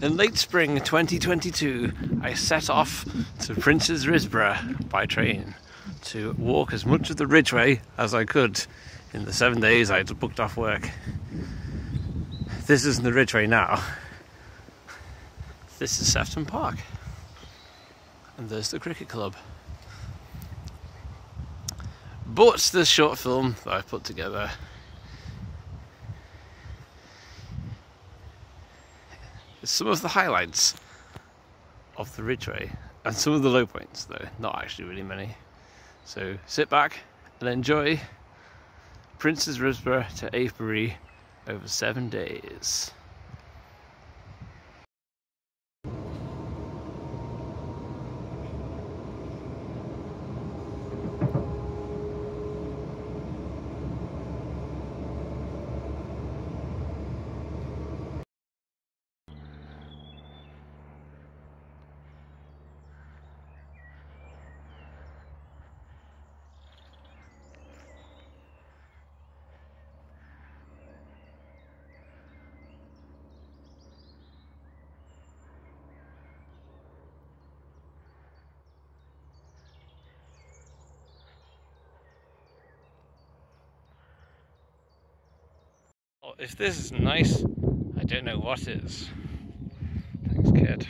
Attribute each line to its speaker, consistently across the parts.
Speaker 1: In late spring 2022, I set off to Prince's Risborough by train to walk as much of the Ridgeway as I could in the 7 days I had booked off work. This isn't the Ridgeway now. This is Sefton Park. And there's the cricket club. But this short film that I've put together is some of the highlights of the Ridgeway and some of the low points, though not actually really many. So sit back and enjoy Prince's Risborough to Avebury over 7 days. Well, if this is nice, I don't know what is. Thanks, kid.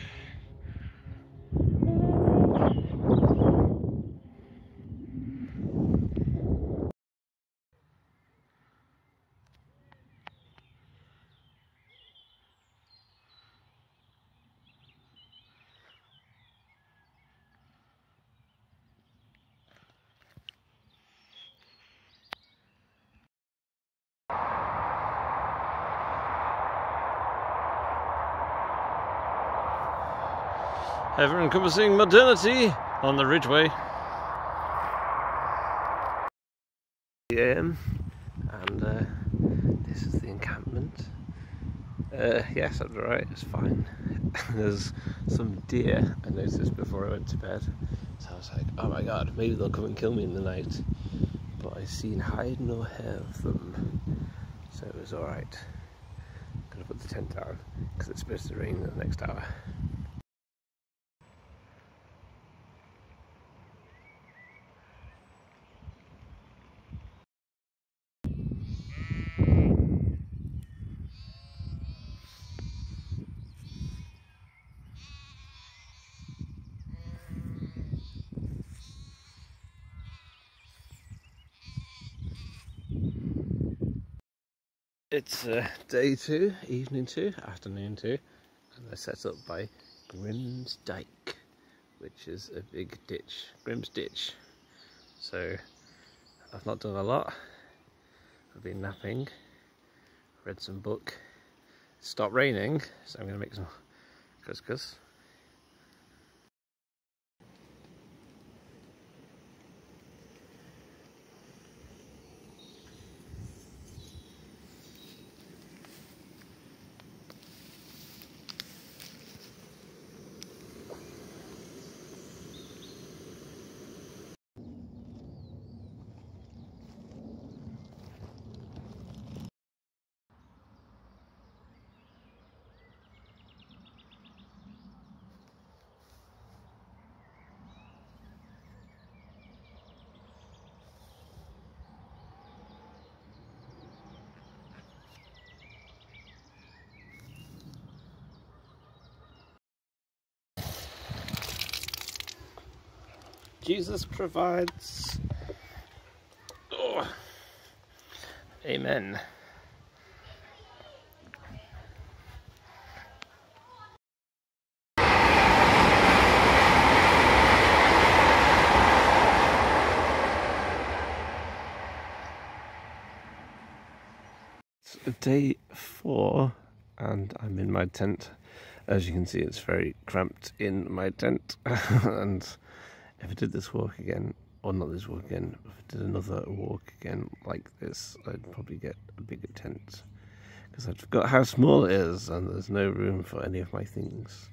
Speaker 1: Ever-encompassing modernity on the Ridgeway. And this is the encampment. Yes, that's right, it's fine. There's some deer I noticed before I went to bed, so I was like, oh my god, maybe they'll come and kill me in the night. But I seen hide nor hair of them, so it was alright. Gonna put the tent down because it's supposed to rain in the next hour. It's day 2, evening 2, afternoon 2, and they're set up by Grim's Dyke, which is a big ditch, Grim's Ditch. So I've not done a lot. I've been napping, read some book. It stopped raining, so I'm going to make some couscous. Jesus provides. Oh. Amen. It's day 4 and I'm in my tent. As you can see, it's very cramped in my tent. And if I did this walk again, or not this walk again, if I did another walk again like this, I'd probably get a bigger tent. Because I'd forgot how small it is and there's no room for any of my things.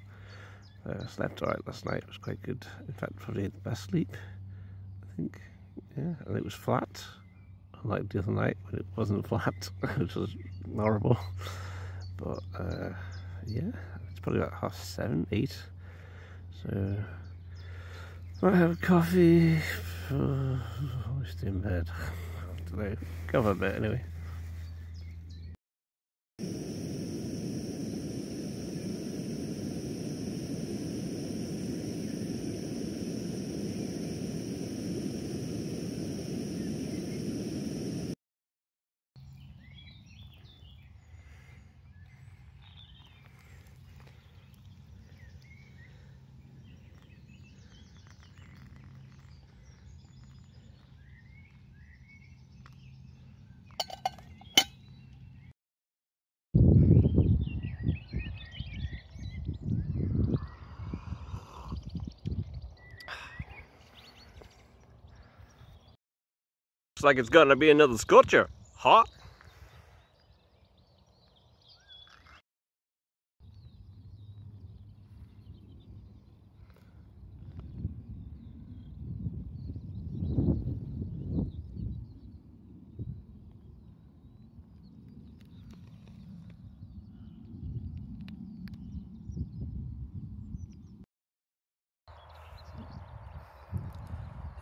Speaker 1: I slept alright last night, it was quite good. In fact, probably had the best sleep, I think. Yeah, and it was flat, unlike the other night when it wasn't flat, which was horrible. But yeah, it's probably about 7:30, 8. So might have a coffee. I'll stay in bed. I don't know. Go for a bit anyway. Looks like it's gonna be another scorcher. Hot.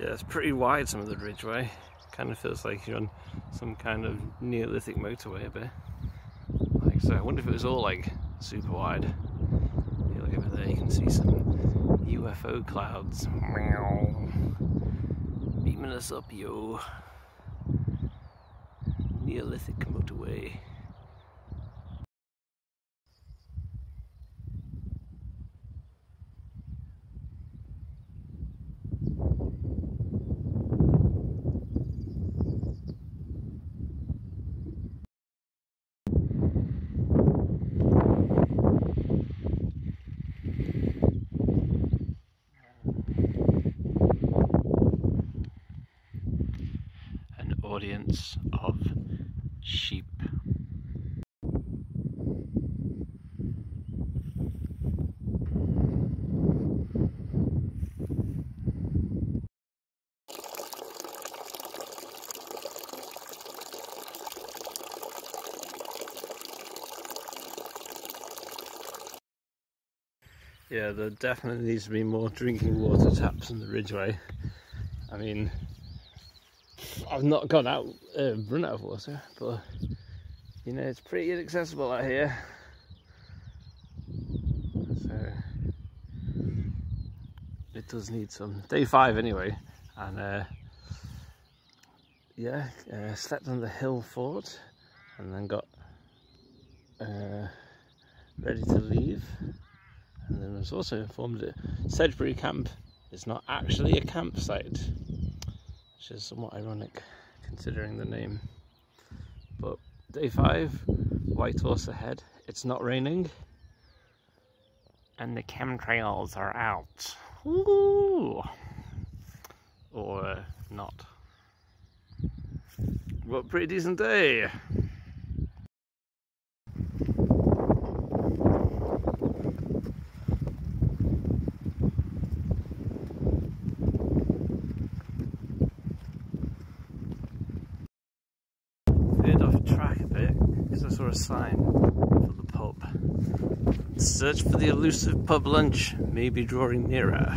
Speaker 1: Yeah, it's pretty wide, some of the Ridgeway. Kind of feels like you're on some kind of Neolithic motorway a bit. Like so, I wonder if it was all like super wide. Yeah, look over there, you can see some UFO clouds. Meow. Beaming us up, yo. Neolithic motorway. Audience of sheep. Yeah, there definitely needs to be more drinking water taps in the Ridgeway. I mean, I've not run out of water, but you know, it's pretty inaccessible out here. So it does need some. Day 5 anyway, and yeah, slept on the hill fort and then got ready to leave. And then I was also informed that Sedgebury Camp is not actually a campsite, which is somewhat ironic considering the name. But day 5, white horse ahead, it's not raining, and the chemtrails are out. Ooh. Or not. But pretty decent day. Track a bit because I saw a sign for the pub. Search for the elusive pub lunch, maybe drawing nearer.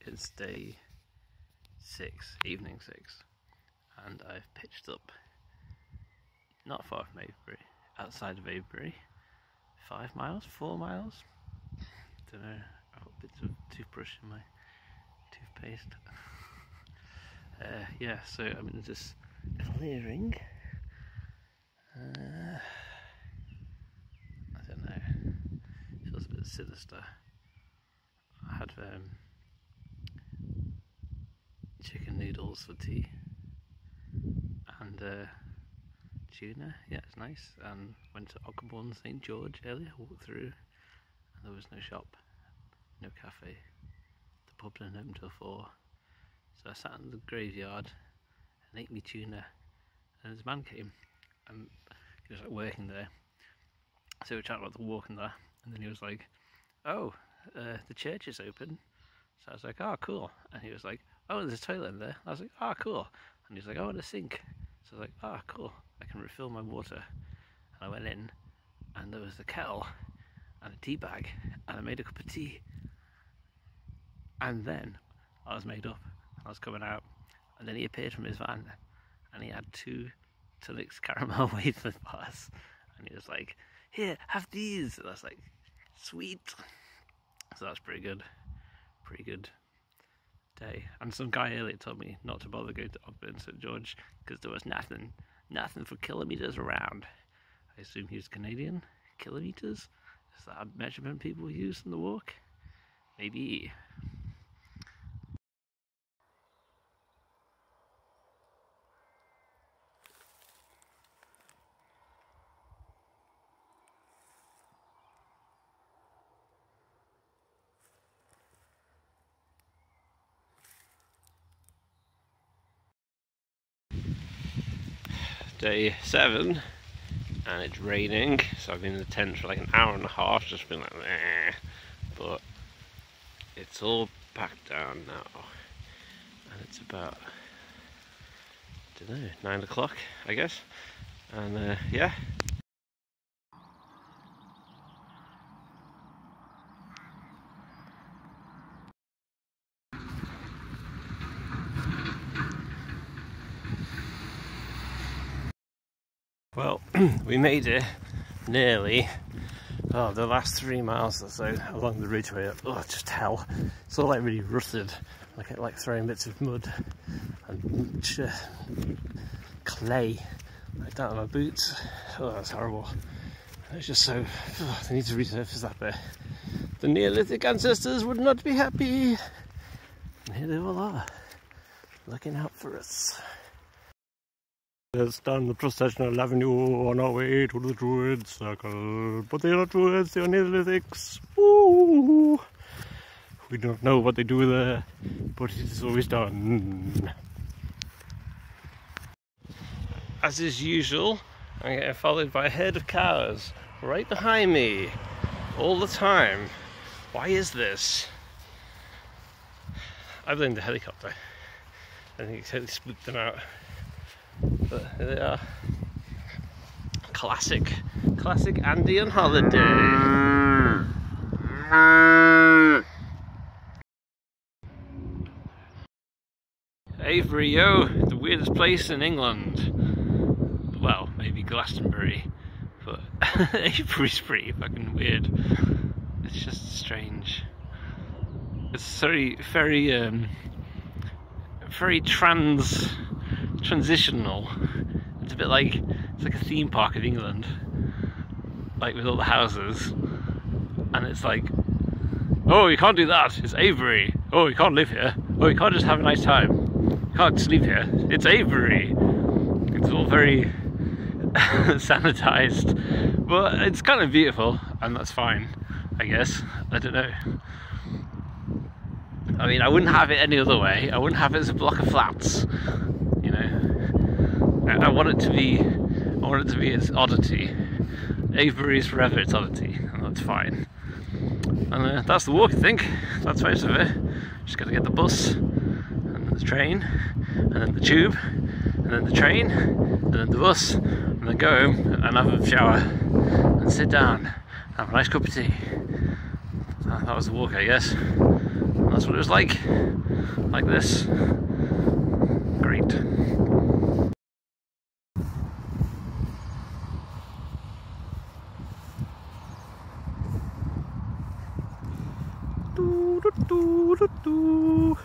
Speaker 1: It's day 6, evening 6, and I've pitched up not far from Avebury, outside of Avebury, 5 miles, 4 miles, don't know, I've got bits of toothbrush in my toothpaste. Yeah, so I'm in this clearing. I don't know, feels a bit sinister. I had chicken noodles for tea and tuna, yeah, it's nice, and went to Ockbourne St George earlier, walked through, and there was no shop, no cafe, the pub didn't open till 4, So I sat in the graveyard and ate me tuna, and this man came and he was like working there. So we were chatting about the walk and that, and then he was like, "Oh, the church is open." So I was like, "Oh, cool." And he was like, "Oh, there's a toilet in there." I was like, "Oh, cool." And he was like, "Oh, and a sink." So I was like, "Oh, cool. I can refill my water." And I went in, and there was a kettle and a tea bag, and I made a cup of tea. And then I was made up. I was coming out, and then he appeared from his van, and he had 2 Tullix caramel wafer bars, and he was like, "Here, have these." And I was like, "Sweet." So that's pretty good day. And some guy earlier told me not to bother going to Ogburn St George because there was nothing for kilometres around. I assume he was Canadian. Kilometres? Is that a measurement people use in the walk? Maybe. Day 7, and it's raining, so I've been in the tent for like an hour and a half, just been like, "Meh." But it's all packed down now, and it's about, I don't know, 9 o'clock, I guess, and yeah. Well, we made it nearly. Oh, the last 3 miles or so along the Ridgeway. Oh, just hell. It's all like really rutted, like throwing bits of mud and clay like down on my boots. Oh, that's horrible. It's just so. Oh, they need to resurface that bit. The Neolithic ancestors would not be happy. And here they all are, looking out for us. Let's stand the processional avenue on our way to the Druid Circle. But they're not Druids, they're Neolithics. Ooh. We don't know what they do there, but it is always done. As is usual, I'm getting followed by a herd of cows right behind me all the time. Why is this? I blame the helicopter. I think it totally spooked them out. But here they are. Classic Andean holiday. Avery, yo, the weirdest place in England. Well, maybe Glastonbury, but Avery's pretty fucking weird. It's just strange. It's very transitional. It's a bit like, it's like a theme park of England, like with all the houses, and it's like, oh, you can't do that, it's Avery. Oh, you can't live here. Oh, you can't just have a nice time. You can't sleep here. It's Avery. It's all very sanitized, but it's kind of beautiful, and that's fine, I guess. I don't know. I mean, I wouldn't have it any other way. I wouldn't have it as a block of flats, you know. I want it to be its oddity. Avery is forever its oddity, and that's fine. And that's the walk, I think. That's most of it. Just got to get the bus, and then the train, and then the tube, and then the train, and then the bus, and then go home and have a shower, and sit down, have a nice cup of tea. That was the walk, I guess. And that's what it was like this. Great. Do, do, do, do, do.